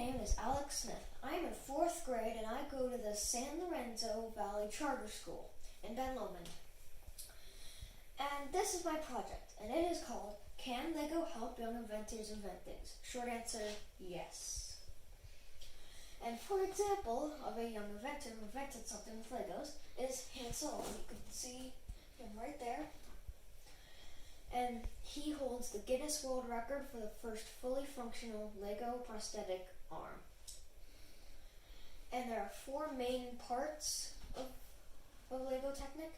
name is Alex Smith. I am in 4th grade and I go to the San Lorenzo Valley Charter School in Ben Lomond. And this is my project, and it is called Can Lego Help Young Inventors Invent Things? Short answer, yes. And for example of a young inventor who invented something with Legos is Hansel. You can see him right there. And he holds the Guinness World Record for the first fully functional Lego prosthetic arm. And there are 4 main parts of Lego Technic.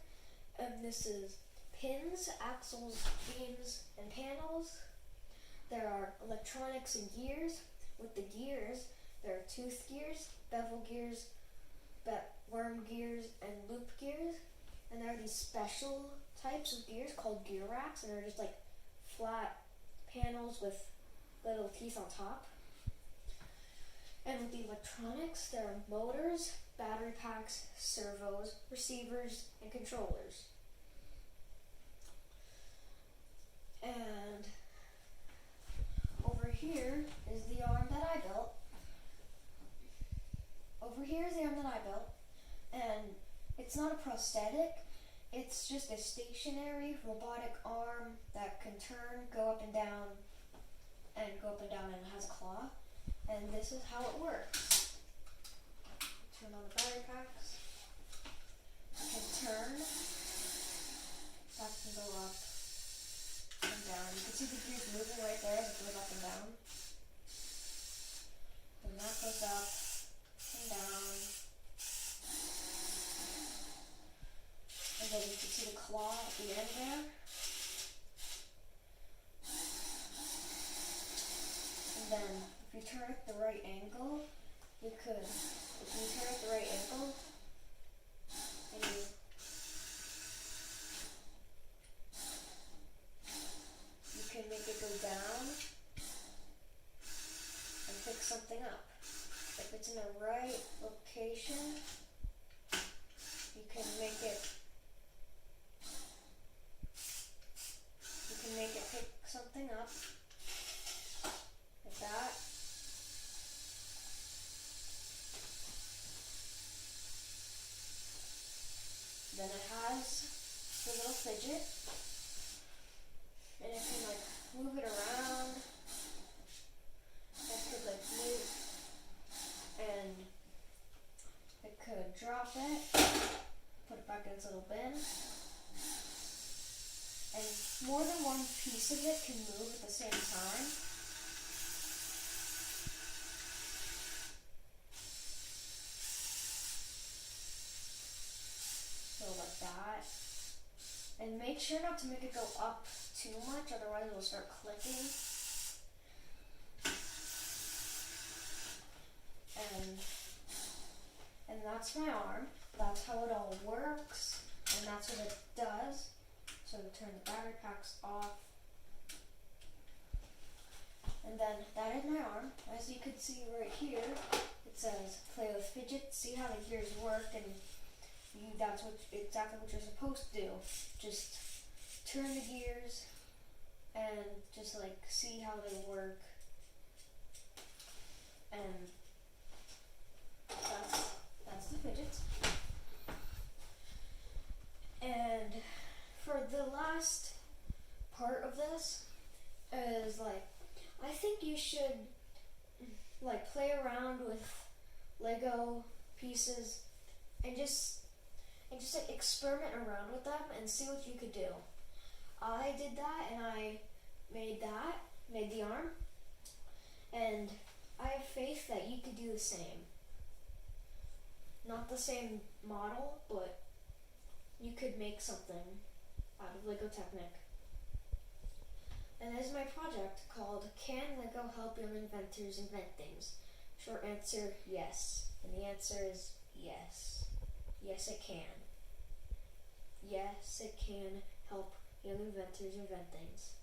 And this is pins, axles, beams, and panels. There are electronics and gears. With the gears, there are tooth gears, bevel gears, worm gears, and loop gears. And there are these special types of gears called gear racks, and they're just like flat panels with little teeth on top. And with the electronics, there are motors, battery packs, servos, receivers, and controllers. And over here is the arm that I built. And it's not a prosthetic. It's just a stationary robotic arm that can turn, go up and down, and it has a claw. And this is how it works. Turn on the battery packs. You can turn. That can go up and down. You can see the gears moving right there as it goes up and down. And that goes up and down. And then you can see the claw at the end there. And then if you turn it the right angle, you can make it go down and pick something up. If it's in the right location, you can make it pick something up like that. Then it has the little fidget, and it can like move it around. It could like move, and it could drop it, put it back in its little bin. And more than one piece of it can move at the same time. So like that. And make sure not to make it go up too much, otherwise it will start clicking. And that's my arm. That's how it all works. And that's what it does. So turn the battery packs off. And then that is my arm. As you can see right here, it says play with fidgets. See how the gears work, and that's exactly what you're supposed to do. Just turn the gears and just like see how they work. And that's the fidgets. And for the last part of this is like, I think you should like play around with Lego pieces and just like experiment around with them and see what you could do. I did that and I made the arm, and I have faith that you could do the same. Not the same model, but you could make something out of Lego Technic. And this is my project called Can Lego Help Young Inventors Invent Things? Short answer, yes. And the answer is yes. Yes, it can. Yes, it can help young inventors invent things.